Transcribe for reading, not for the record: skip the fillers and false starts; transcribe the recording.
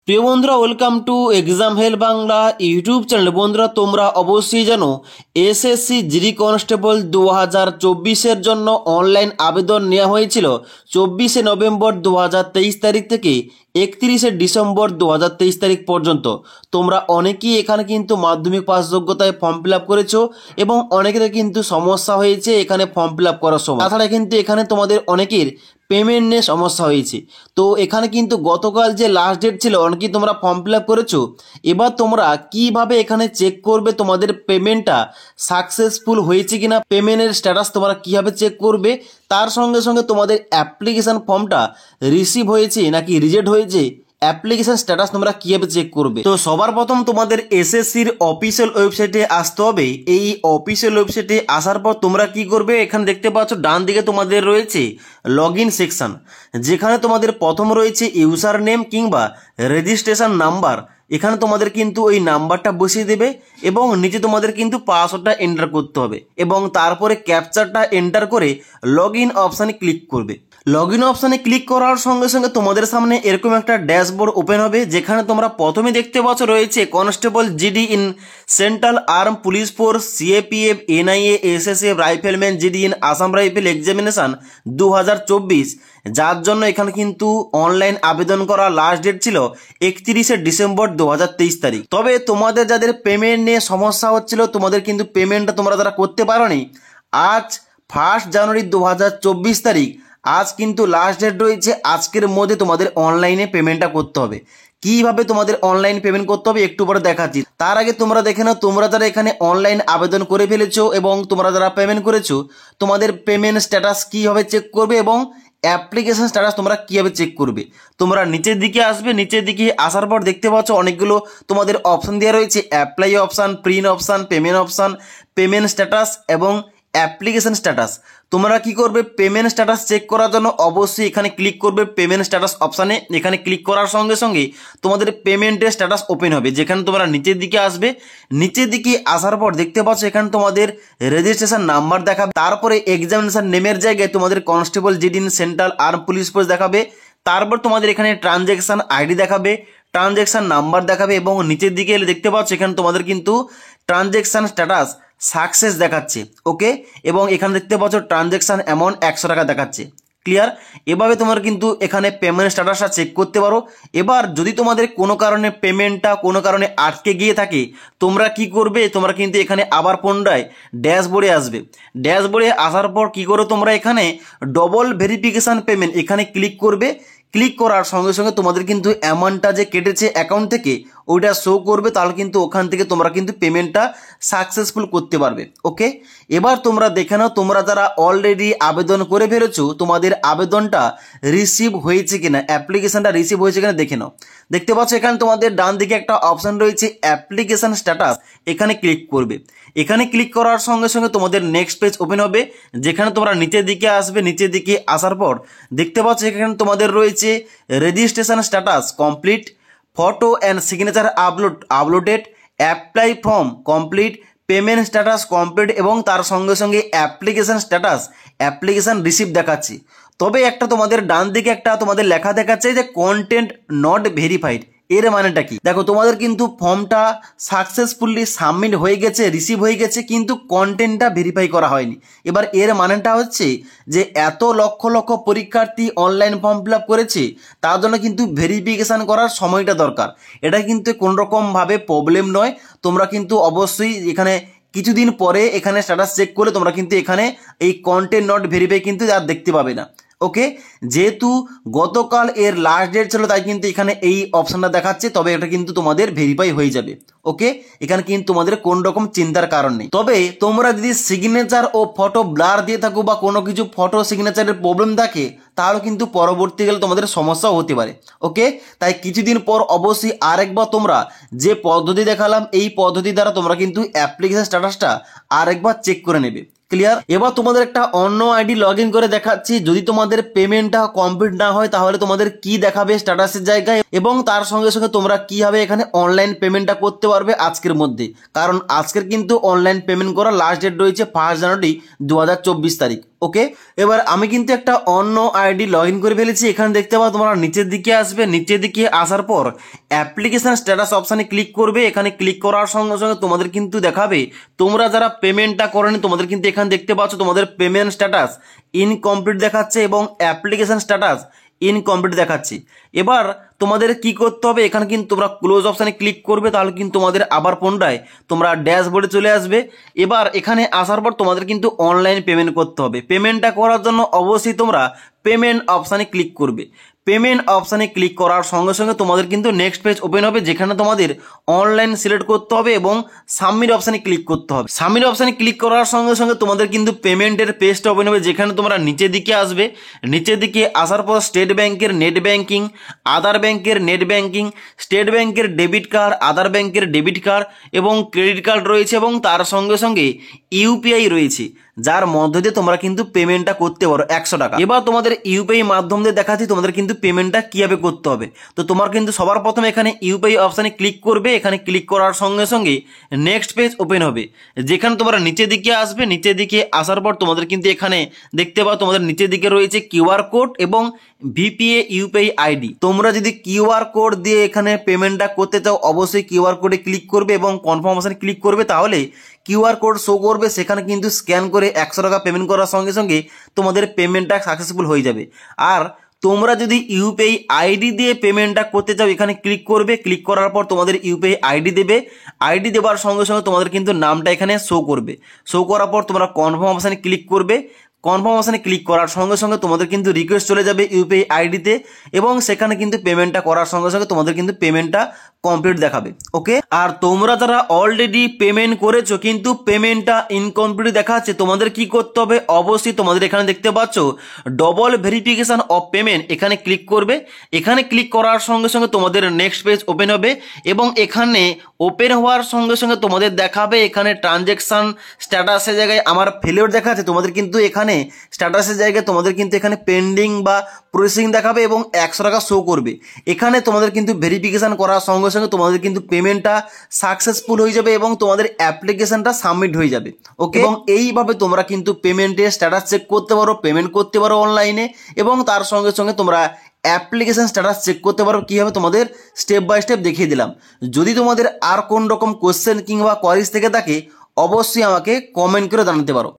প্রিয় বন্ধুরা, welcome to exam help Bangla YouTube channel. বন্ধুরা, তোমরা অবশ্যই জানো এসএসসি জিডি কনস্টেবল 2024-এর জন্য অনলাইন আবেদন নেওয়া হয়েছিল 24শে নভেম্বর 2023 তারিখ থেকে 31শে ডিসেম্বর 2023 তারিখ পর্যন্ত। তোমরা অনেকেই এখানে কিন্তু মাধ্যমিক পাস যোগ্যতায় ফর্ম ফিল আপ করেছো এবং অনেকের কিন্তু সমস্যা হয়েছে এখানে ফর্ম ফিল আপ করার সময়। তাছাড়া কিন্তু এখানে তোমাদের অনেকের পেমেন্ট নিয়ে সমস্যা হয়েছে। তো এখানে কিন্তু গতকাল যে লাস্ট ডেট ছিল, অনেকেই তোমরা ফর্ম ফিল আপ করেছো। এবার তোমরা কিভাবে এখানে চেক করবে তোমাদের পেমেন্টটা সাকসেসফুল হয়েছে কিনা, পেমেন্টের স্ট্যাটাস তোমরা কিভাবে চেক করবে, তার সঙ্গে সঙ্গে তোমাদের অ্যাপ্লিকেশন ফর্মটা রিসিভ হয়েছে নাকি রিজেক্ট হয়েছে, অ্যাপ্লিকেশন স্ট্যাটাস তোমরা কিভাবে চেক করবে। তো সবার প্রথম তোমাদের এসএসসির অফিসিয়াল ওয়েবসাইটে আসতে হবে। এই অফিসিয়াল ওয়েবসাইটে আসার পর তোমরা কি করবে, এখানে দেখতে পাচ্ছ ডান দিকে তোমাদের রয়েছে লগ ইন সেকশন, যেখানে তোমাদের প্রথম রয়েছে ইউজার নেম কিংবা রেজিস্ট্রেশন নাম্বার। এখানে তোমাদের কিন্তু ওই নাম্বারটা বসিয়ে দেবে এবং নিচে তোমাদের কিন্তু পাসওয়ার্ডটা এন্টার করতে হবে এবং তারপরে ক্যাপচারটা এন্টার করে লগ ইন অপশানে ক্লিক করবে। লগ ইন অপশানে ক্লিক করার সঙ্গে সঙ্গে তোমাদের সামনে এরকম একটা ড্যাশবোর্ড ওপেন হবে, যেখানে তোমরা প্রথমে দেখতে পাচ্ছ রয়েছে constable GD in central arm police force, CAPF, NIA, SSF, rifleman GD in Assam rifle examination 2024, যার জন্য এখানে কিন্তু অনলাইন আবেদন করা লাস্ট ডেট ছিল 31শে ডিসেম্বর 2023 তারিখ। তবে তোমাদের যাদের পেমেন্ট নিয়ে সমস্যা হচ্ছিল, তোমাদের কিন্তু পেমেন্টটা তোমরা যারা করতে পারোনি, আজ 1 জানুয়ারি 2024 তারিখ, আজ কিন্তু লাস্ট ডেট রয়েছে। আজকের মধ্যে তোমাদের অনলাইনে পেমেন্টটা করতে হবে। কিভাবে তোমাদের অনলাইন পেমেন্ট করতে হবে একটু পরে দেখাচ্ছি। তার আগে তোমরা দেখে নাও, তোমরা যারা এখানে অনলাইন আবেদন করে ফেলেছো এবং তোমরা যারা পেমেন্ট করেছো, তোমাদের পেমেন্ট স্ট্যাটাস কীভাবে চেক করবে এবং অ্যাপ্লিকেশন স্ট্যাটাস তোমরা কীভাবে চেক করবে। তোমরা নিচের দিকে আসবে, নিচের দিকে আসার পর দেখতে পাচ্ছ অনেকগুলো তোমাদের অপশান দেওয়া রয়েছে, apply option, print option, payment status এবং অ্যাপ্লিকেশন স্ট্যাটাস। তোমরা কি করবে, পেমেন্ট স্ট্যাটাস চেক করার জন্য অবশ্যই এখানে ক্লিক করবে পেমেন্ট স্ট্যাটাস অপশানে। এখানে ক্লিক করার সঙ্গে সঙ্গে তোমাদের পেমেন্টের স্ট্যাটাস ওপেন হবে, যেখানে তোমরা নিচের দিকে আসবে। নিচের দিকে আসার পর দেখতে পাচ্ছ এখানে তোমাদের রেজিস্ট্রেশন নাম্বার দেখাবে, তারপরে এক্সামিনেশন নেমের জায়গায় তোমাদের constable GD in central arm police force দেখাবে, তারপর তোমাদের এখানে ট্রানজ্যাকশন আইডি দেখাবে, ট্রানজ্যাকশন নাম্বার দেখাবে এবং নিচের দিকে এলে দেখতে পাচ্ছ এখানে তোমাদের কিন্তু ট্রানজ্যাকশন স্ট্যাটাস সাকসেস দেখাচ্ছে। ওকে, এবং এখানে দেখতে পাচ্ছ ট্রানজ্যাকশন অ্যামাউন্ট 100 টাকা দেখাচ্ছে। ক্লিয়ার? এভাবে তোমরা কিন্তু এখানে পেমেন্ট স্ট্যাটাসটা চেক করতে পারো। এবার যদি তোমাদের কোনো কারণে পেমেন্টটা কোনো কারণে আটকে গিয়ে থাকে, তোমরা কি করবে, তোমরা কিন্তু এখানে আবার পুনরায় ড্যাশবোর্ডে আসবে। ড্যাশবোর্ডে আসার পর কি করো, তোমরা এখানে ডবল ভেরিফিকেশান পেমেন্ট এখানে ক্লিক করবে। ক্লিক করার সঙ্গে সঙ্গে তোমাদের কিন্তু অ্যামাউন্টটা যে কেটেছে অ্যাকাউন্ট থেকে ওইটা শো করবে, তাহলে কিন্তু ওখান থেকে তোমরা কিন্তু পেমেন্টটা সাকসেসফুল করতে পারবে। ওকে, এবার তোমরা দেখে নাও, তোমরা যারা অলরেডি আবেদন করে ফেলেছো তোমাদের আবেদনটা রিসিভ হয়েছে কিনা, অ্যাপ্লিকেশনটা রিসিভ হয়েছে কিনা দেখে নাও। দেখতে পাচ্ছ এখানে তোমাদের ডান দিকে একটা অপশান রয়েছে অ্যাপ্লিকেশন স্ট্যাটাস, এখানে ক্লিক করবে। এখানে ক্লিক করার সঙ্গে সঙ্গে তোমাদের নেক্সট পেজ ওপেন হবে, যেখানে তোমরা নিচের দিকে আসবে। নিচের দিকে আসার পর দেখতে পাচ্ছ এখানে তোমাদের রয়েছে registration status complete, photo and signature uploaded, apply form complete, payment status complete এবং তার সঙ্গে সঙ্গে অ্যাপ্লিকেশন স্ট্যাটাস অ্যাপ্লিকেশন রিসিভ দেখাচ্ছি। তবে একটা তোমাদের ডান দিকে একটা তোমাদের লেখা দেখাচ্ছে যে কন্টেন্ট নট ভেরিফাইড। এর মানেটা কি? দেখো, তোমাদের কিন্তু ফর্মটা সাকসেসফুলি সাবমিট হয়ে গেছে, রিসিভ হয়ে গেছে, কিন্তু কন্টেন্টটা ভেরিফাই করা হয়নি। এবার এর মানেটা হচ্ছে যে এত লক্ষ লক্ষ পরীক্ষার্থী অনলাইন ফর্ম ফিল আপ করেছে, তার জন্য কিন্তু ভেরিফিকেশান করার সময়টা দরকার। এটা কিন্তু কোনোরকমভাবে প্রবলেম নয়। তোমরা কিন্তু অবশ্যই এখানে কিছুদিন পরে এখানে স্ট্যাটাস চেক করলে তোমরা কিন্তু এখানে এই কন্টেন্ট নট ভেরিফাই কিন্তু আর দেখতে পাবে না। ওকে, যেহেতু গতকাল এর লাস্ট ডেট ছিল তাই কিন্তু এখানে এই অপশানটা দেখাচ্ছে, তবে এটা কিন্তু তোমাদের ভেরিফাই হয়ে যাবে। ওকে, এখানে কিন্তু তোমাদের কোন রকম চিন্তার কারণ নেই। তবে তোমরা যদি সিগনেচার ও ফটো ব্লার দিয়ে থাকো বা কোনো কিছু ফটো সিগনেচারের প্রবলেম থাকে, তাহলে কিন্তু পরবর্তীকালে তোমাদের সমস্যাও হতে পারে। ওকে, তাই কিছুদিন পর অবশ্যই আরেকবার তোমরা যে পদ্ধতি দেখালাম এই পদ্ধতি দ্বারা তোমরা কিন্তু অ্যাপ্লিকেশন স্ট্যাটাসটা আরেকবার চেক করে নেবে। ক্লিয়ার? এবার তোমাদের একটা অন্য আইডি লগ ইন করে দেখাচ্ছি। যদি তোমাদের পেমেন্টটা কমপ্লিট না হয় তাহলে তোমাদের কি দেখাবে স্ট্যাটাসের জায়গায় এবং তার সঙ্গে সঙ্গে তোমরা কীভাবে এখানে অনলাইন পেমেন্টটা করতে পারবে আজকের মধ্যে। কারণ আজকের কিন্তু অনলাইন পেমেন্ট করার লাস্ট ডেট রয়েছে 1 জানুয়ারি 2024 তারিখ। ওকে, এবার আমি কিন্তু একটা অন্য আইডি লগ ইন করে ফেলেছি। এখানে দেখতে পাও তোমরা নিচের দিকে আসবে, নিচের দিকে আসার পর অ্যাপ্লিকেশন স্ট্যাটাস অপশানে ক্লিক করবে। এখানে ক্লিক করার সঙ্গে সঙ্গে তোমাদের কিন্তু দেখাবে তোমরা যারা পেমেন্টটা করেনি তোমাদের কিন্তু এখানে দেখতে পাচ্ছ তোমাদের পেমেন্ট স্ট্যাটাস ইনকমপ্লিট দেখাচ্ছে এবং অ্যাপ্লিকেশন স্ট্যাটাস ইনকমপ্লিট দেখাচ্ছে। এবার তোমাদের কি করতে হবে, এখানে কিন্তু তোমরা ক্লোজ অপশানে ক্লিক করবে, তাহলে কিন্তু তোমাদের আবার পুনরায় তোমরা ড্যাশবোর্ডে চলে আসবে। এবার এখানে আসার পর তোমাদের কিন্তু অনলাইন পেমেন্ট করতে হবে। পেমেন্টটা করার জন্য অবশ্যই তোমরা পেমেন্ট অপশানে ক্লিক করবে। পেমেন্ট অপশানে ক্লিক করার সঙ্গে সঙ্গে তোমাদের কিন্তু নেক্সট পেজ ওপেন হবে, যেখানে তোমাদের অনলাইন সিলেক্ট করতে হবে এবং সাবমিট অপশানে ক্লিক করতে হবে। সাবমিট অপশানে ক্লিক করার সঙ্গে সঙ্গে তোমাদের কিন্তু পেমেন্টের পেজটা ওপেন হবে, যেখানে তোমরা নিচের দিকে আসবে। নিচের দিকে আসার পর স্টেট ব্যাংকের নেট ব্যাংকিং, আদার ব্যাংকের নেট ব্যাংকিং, স্টেট ব্যাংকের ডেবিট কার্ড, আদার ব্যাংকের ডেবিট কার্ড এবং ক্রেডিট কার্ড রয়েছে এবং তার সঙ্গে সঙ্গে ইউপিআই রয়েছে, যার মধ্য দিয়ে তোমরা কিন্তু পেমেন্টটা করতে পারো 100 টাকা। এবার তোমাদের ইউপিআই মাধ্যম দিয়ে দেখাচ্ছি তোমাদের কিন্তু পেমেন্টটা কিভাবে করতে হবে। তো তোমার কিন্তু সবার প্রথমে এখানে ইউপিআই অপশানে ক্লিক করবে। এখানে ক্লিক করার সঙ্গে সঙ্গে নেক্সট পেজ ওপেন হবে, যেখানে তোমরা নিচের দিকে আসবে। নিচের দিকে আসার পর তোমাদের কিন্তু এখানে দেখতে পাও তোমাদের নিচের দিকে রয়েছে কিউআর কোড এবং ভিপিএ ইউপিআই আইডি। তোমরা যদি কিউআর কোড দিয়ে এখানে পেমেন্টটা করতে চাও অবশ্যই কিউআর কোডে ক্লিক করবে এবং কনফার্ম অপশানে ক্লিক করবে, তাহলে কিউআর কোড শো করবে। সেখানে কিন্তু স্ক্যান করে 100 টাকা পেমেন্ট করার সঙ্গে সঙ্গে তোমাদের পেমেন্টটা সাকসেসফুল হয়ে যাবে। আর তোমরা যদি ইউপিআই আইডি দিয়ে পেমেন্টটা করতে চাও এখানে ক্লিক করবে। ক্লিক করার পর তোমাদের ইউপিআই আইডি দেবে। আইডি দেওয়ার সঙ্গে সঙ্গে তোমাদের কিন্তু নামটা এখানে শো করবে। শো করার পর তোমরা কনফার্ম অপশানে ক্লিক করবে। কনফার্ম অপশানে ক্লিক করার সঙ্গে সঙ্গে তোমাদের কিন্তু রিকোয়েস্ট চলে যাবে ইউপিআই আইডিতে এবং সেখানে কিন্তু পেমেন্টটা করার সঙ্গে সঙ্গে তোমাদের কিন্তু পেমেন্টটা কমপ্লিট দেখাবে। ওকে, আর তোমরা যারা অলরেডি পেমেন্ট করেছো কিন্তু পেমেন্টটা ইনকমপ্লিট দেখাচ্ছে, তোমাদের কি করতে হবে, অবশ্যই তোমাদের এখানে দেখতে পাচ্ছ ডবল ভেরিফিকেশন অফ পেমেন্ট, এখানে ক্লিক করবে। এখানে ক্লিক করার সঙ্গে সঙ্গে তোমাদের নেক্সট পেজ ওপেন হবে এবং এখানে ওপেন হওয়ার সঙ্গে সঙ্গে তোমাদের দেখাবে এখানে ট্রানজ্যাকশন স্ট্যাটাসের জায়গায় আমার ফেলিওর দেখাচ্ছে, তোমাদের কিন্তু এখানে স্ট্যাটাসের জায়গায় তোমাদের কিন্তু এখানে পেন্ডিং বা প্রসেসিং দেখাবে এবং 100 টাকা শো করবে। এখানে তোমাদের কিন্তু ভেরিফিকেশন করার সঙ্গে সঙ্গে তোমাদের কিন্তু পেমেন্টটা সাকসেসফুল হয়ে যাবে এবং তোমাদের অ্যাপ্লিকেশনটা সাবমিট হয়ে যাবে। ওকে, এবং এইভাবে তোমরা কিন্তু পেমেন্টের স্ট্যাটাস চেক করতে পারো, পেমেন্ট করতে পারো অনলাইনে এবং তার সঙ্গে সঙ্গে তোমরা অ্যাপ্লিকেশন স্ট্যাটাস চেক করতে পারো। কীভাবে তোমাদের স্টেপ বাই স্টেপ দেখিয়ে দিলাম। যদি তোমাদের আর কোন রকম কোশ্চেন কিংবা কোয়ারিজ থেকে থাকে অবশ্যই আমাকে কমেন্ট করে জানাতে পারো।